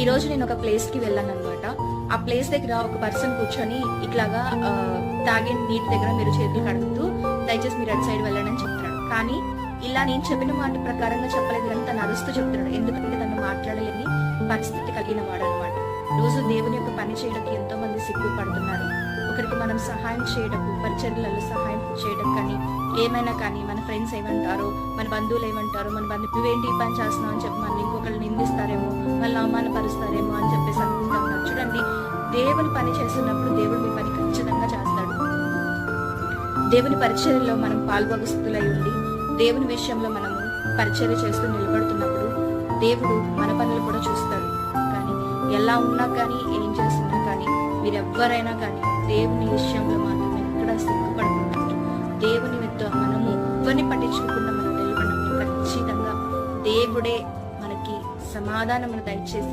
ఈ రోజు నేను ఒక ప్లేస్ కి వెళ్ళాను అనమాట. ఆ ప్లేస్ దగ్గర ఒక పర్సన్ కూర్చొని ఇట్లాగా తాగే నీటి దగ్గర మీరు చేతులు కడుగుతూ దయచేసి మీరు అటు సైడ్ వెళ్ళండి అని చెప్తున్నాడు. కానీ ఇలా నేను చెప్పిన మాట ప్రకారంగా చెప్పలేదు కానీ తను అరుస్తూ చెప్తున్నాడు. ఎందుకంటే తను మాట్లాడలేని పరిస్థితి కలిగిన వాడు అనమాట. రోజు దేవుని యొక్క పని చేయడానికి ఎంతో మంది సిగ్గుపడుతున్నారు. ఒకరికి మనం సహాయం చేయడం, పరిచర్యలలో సహాయం చేయడం కానీ ఏమైనా కానీ మన ఫ్రెండ్స్ ఏమంటారో, మన బంధువులు ఏమంటారో, మన నువ్వేంటి ఈ పని చేస్తున్నావు అని చెప్పి మనం ఇంకొకళ్ళు నిందిస్తారేమో, వాళ్ళు అవమానపరుస్తారేమో అని చెప్పేసి అనుకుంటా ఉన్నారు. చూడండి, దేవుని పని చేస్తున్నప్పుడు దేవుడు మీ పని ఖచ్చితంగా చేస్తాడు. దేవుని పరిచర్యలో మనం పాల్గొస్తులై ఉండి దేవుని విషయంలో మనము పరిచర్య చేస్తూ నిలబడుతున్నప్పుడు దేవుడు మన పనులు కూడా చూస్తాడు. కానీ ఎలా ఉన్నా కానీ ఏం చేస్తున్నా కానీ మీరెవ్వరైనా కానీ దేవుని విషయంలో మాత్రం ఎక్కడ సిగ్గుపడకుండా దేవుని మీద మనము ఎవరిని పట్టించుకోకుండా మనం నిలబడినప్పుడు ఖచ్చితంగా దేవుడే మనకి సమాధానం దయచేసి